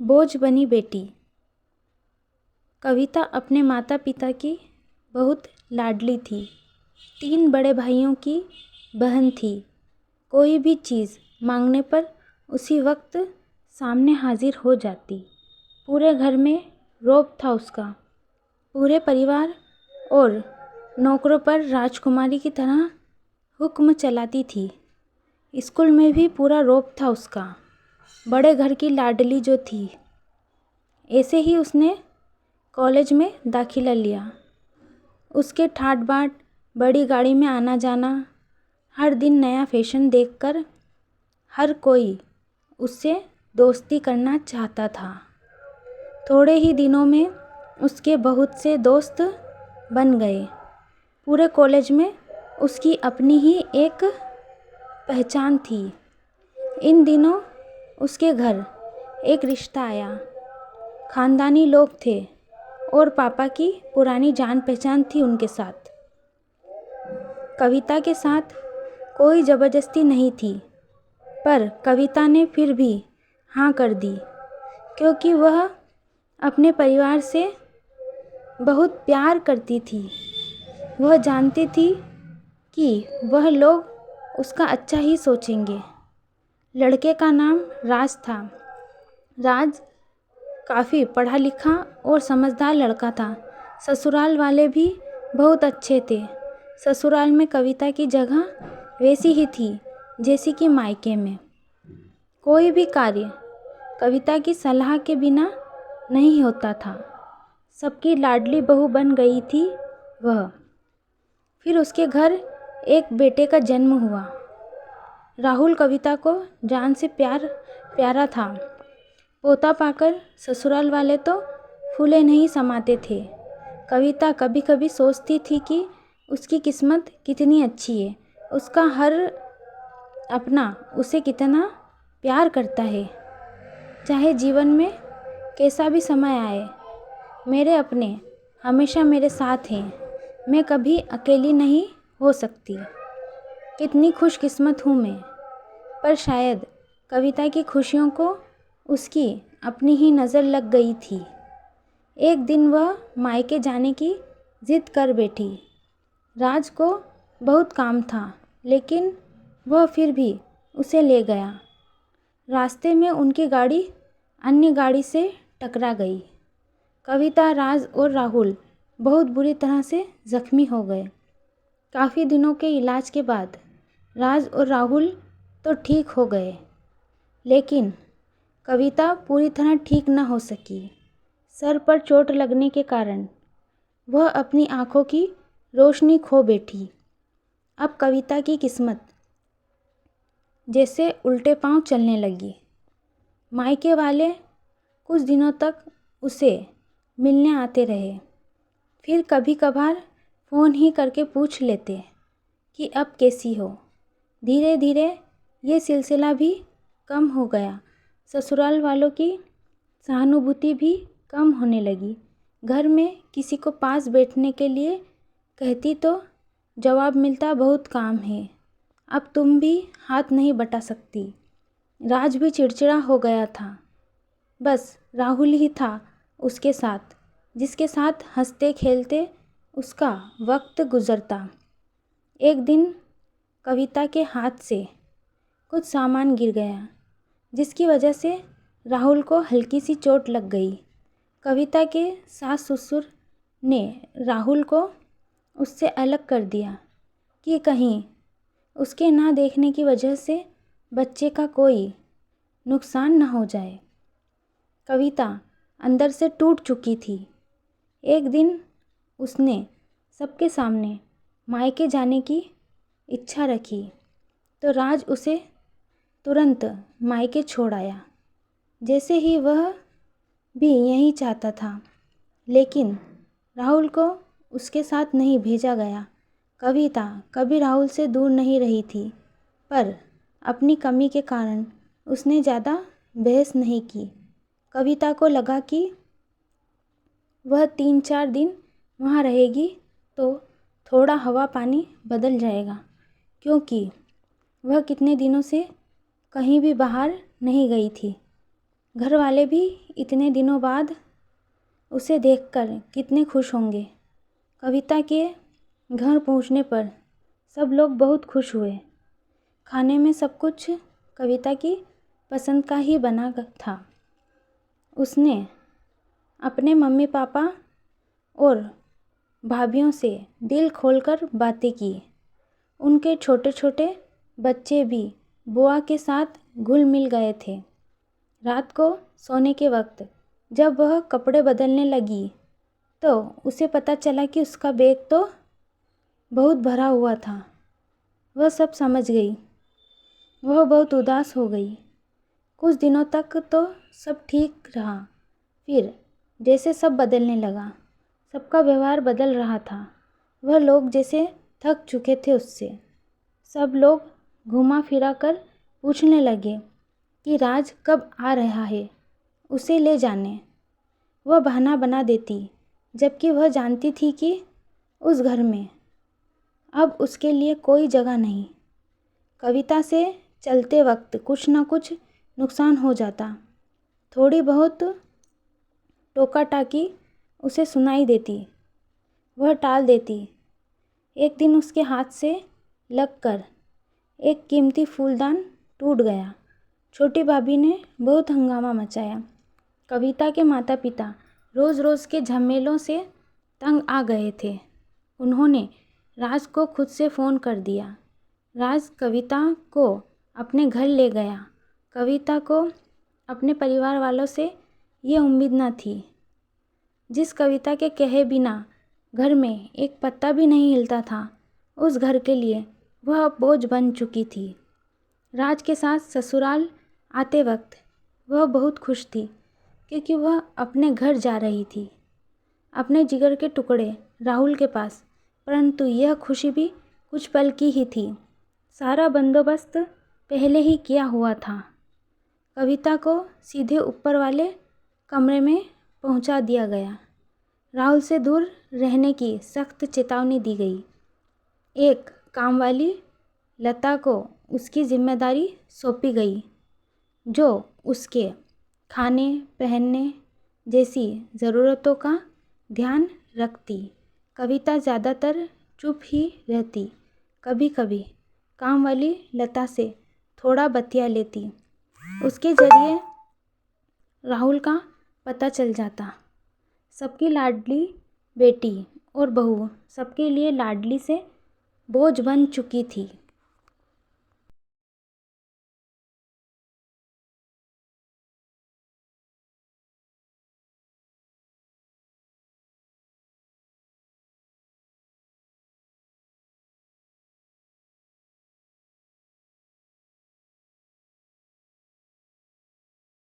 बोझ बनी बेटी। कविता अपने माता पिता की बहुत लाडली थी। 3 बड़े भाइयों की बहन थी। कोई भी चीज़ मांगने पर उसी वक्त सामने हाजिर हो जाती। पूरे घर में रौब था उसका। पूरे परिवार और नौकरों पर राजकुमारी की तरह हुक्म चलाती थी। स्कूल में भी पूरा रौब था उसका। बड़े घर की लाडली जो थी। ऐसे ही उसने कॉलेज में दाखिला लिया। उसके ठाट बाट बड़ी गाड़ी में आना जाना, हर दिन नया फैशन देखकर हर कोई उससे दोस्ती करना चाहता था। थोड़े ही दिनों में उसके बहुत से दोस्त बन गए। पूरे कॉलेज में उसकी अपनी ही एक पहचान थी। इन दिनों उसके घर एक रिश्ता आया। खानदानी लोग थे और पापा की पुरानी जान पहचान थी उनके साथ। कविता के साथ कोई ज़बरदस्ती नहीं थी, पर कविता ने फिर भी हाँ कर दी, क्योंकि वह अपने परिवार से बहुत प्यार करती थी। वह जानती थी कि वह लोग उसका अच्छा ही सोचेंगे। लड़के का नाम राज था। राज काफ़ी पढ़ा लिखा और समझदार लड़का था। ससुराल वाले भी बहुत अच्छे थे। ससुराल में कविता की जगह वैसी ही थी जैसी कि मायके में। कोई भी कार्य कविता की सलाह के बिना नहीं होता था। सबकी लाडली बहू बन गई थी वह। फिर उसके घर एक बेटे का जन्म हुआ। राहुल कविता को जान से प्यारा था। पोता पाकर ससुराल वाले तो फूले नहीं समाते थे। कविता कभी कभी सोचती थी कि उसकी किस्मत कितनी अच्छी है। उसका हर अपना उसे कितना प्यार करता है। चाहे जीवन में कैसा भी समय आए, मेरे अपने हमेशा मेरे साथ हैं। मैं कभी अकेली नहीं हो सकती। कितनी खुशकिस्मत हूँ मैं। पर शायद कविता की खुशियों को उसकी अपनी ही नज़र लग गई थी। एक दिन वह मायके जाने की जिद कर बैठी। राज को बहुत काम था, लेकिन वह फिर भी उसे ले गया। रास्ते में उनकी गाड़ी अन्य गाड़ी से टकरा गई। कविता, राज और राहुल बहुत बुरी तरह से जख्मी हो गए। काफ़ी दिनों के इलाज के बाद राज और राहुल तो ठीक हो गए, लेकिन कविता पूरी तरह ठीक न हो सकी। सर पर चोट लगने के कारण वह अपनी आँखों की रोशनी खो बैठी। अब कविता की किस्मत जैसे उल्टे पांव चलने लगी। मायके वाले कुछ दिनों तक उसे मिलने आते रहे। फिर कभी कभार फ़ोन ही करके पूछ लेते कि अब कैसी हो। धीरे धीरे ये सिलसिला भी कम हो गया। ससुराल वालों की सहानुभूति भी कम होने लगी। घर में किसी को पास बैठने के लिए कहती तो जवाब मिलता, बहुत काम है, अब तुम भी हाथ नहीं बटा सकती। राज भी चिड़चिड़ा हो गया था। बस राहुल ही था उसके साथ, जिसके साथ हंसते खेलते उसका वक्त गुजरता। एक दिन कविता के हाथ से कुछ सामान गिर गया, जिसकी वजह से राहुल को हल्की सी चोट लग गई। कविता के सास ससुर ने राहुल को उससे अलग कर दिया कि कहीं उसके ना देखने की वजह से बच्चे का कोई नुकसान न हो जाए। कविता अंदर से टूट चुकी थी। एक दिन उसने सबके सामने मायके जाने की इच्छा रखी, तो राज उसे तुरंत मायके छोड़ आया, जैसे ही वह भी यही चाहता था। लेकिन राहुल को उसके साथ नहीं भेजा गया। कविता कभी राहुल से दूर नहीं रही थी, पर अपनी कमी के कारण उसने ज़्यादा बहस नहीं की। कविता को लगा कि वह 3-4 दिन वहाँ रहेगी तो थोड़ा हवा पानी बदल जाएगा, क्योंकि वह कितने दिनों से कहीं भी बाहर नहीं गई थी। घर वाले भी इतने दिनों बाद उसे देखकर कितने खुश होंगे। कविता के घर पहुंचने पर सब लोग बहुत खुश हुए। खाने में सब कुछ कविता की पसंद का ही बना था। उसने अपने मम्मी पापा और भाभीयों से दिल खोलकर बातें की। उनके छोटे छोटे बच्चे भी बुआ के साथ घुल मिल गए थे। रात को सोने के वक्त जब वह कपड़े बदलने लगी तो उसे पता चला कि उसका बैग तो बहुत भरा हुआ था। वह सब समझ गई। वह बहुत उदास हो गई। कुछ दिनों तक तो सब ठीक रहा। फिर जैसे सब बदलने लगा, सबका व्यवहार बदल रहा था। वह लोग जैसे थक चुके थे उससे। सब लोग घुमा फिरा कर पूछने लगे कि राज कब आ रहा है, उसे ले जाने। वह बहाना बना देती, जबकि वह जानती थी कि उस घर में अब उसके लिए कोई जगह नहीं। कविता से चलते वक्त कुछ न कुछ नुकसान हो जाता। थोड़ी बहुत टोका टाकी उसे सुनाई देती, वह टाल देती। एक दिन उसके हाथ से लगकर एक कीमती फूलदान टूट गया। छोटी भाभी ने बहुत हंगामा मचाया। कविता के माता पिता रोज़ रोज़ के झमेलों से तंग आ गए थे। उन्होंने राज को खुद से फ़ोन कर दिया। राज कविता को अपने घर ले गया। कविता को अपने परिवार वालों से ये उम्मीद न थी। जिस कविता के कहे बिना घर में एक पत्ता भी नहीं हिलता था, उस घर के लिए वह अब बोझ बन चुकी थी। राज के साथ ससुराल आते वक्त वह बहुत खुश थी, क्योंकि वह अपने घर जा रही थी, अपने जिगर के टुकड़े राहुल के पास। परंतु यह खुशी भी कुछ पल की ही थी। सारा बंदोबस्त पहले ही किया हुआ था। कविता को सीधे ऊपर वाले कमरे में पहुंचा दिया गया। राहुल से दूर रहने की सख्त चेतावनी दी गई। एक कामवाली लता को उसकी जिम्मेदारी सौंपी गई, जो उसके खाने पहनने जैसी ज़रूरतों का ध्यान रखती। कविता ज़्यादातर चुप ही रहती। कभी कभी कामवाली लता से थोड़ा बतिया लेती। उसके ज़रिए राहुल का पता चल जाता। सबकी लाडली बेटी और बहू सबके लिए लाडली से बोझ बन चुकी थी।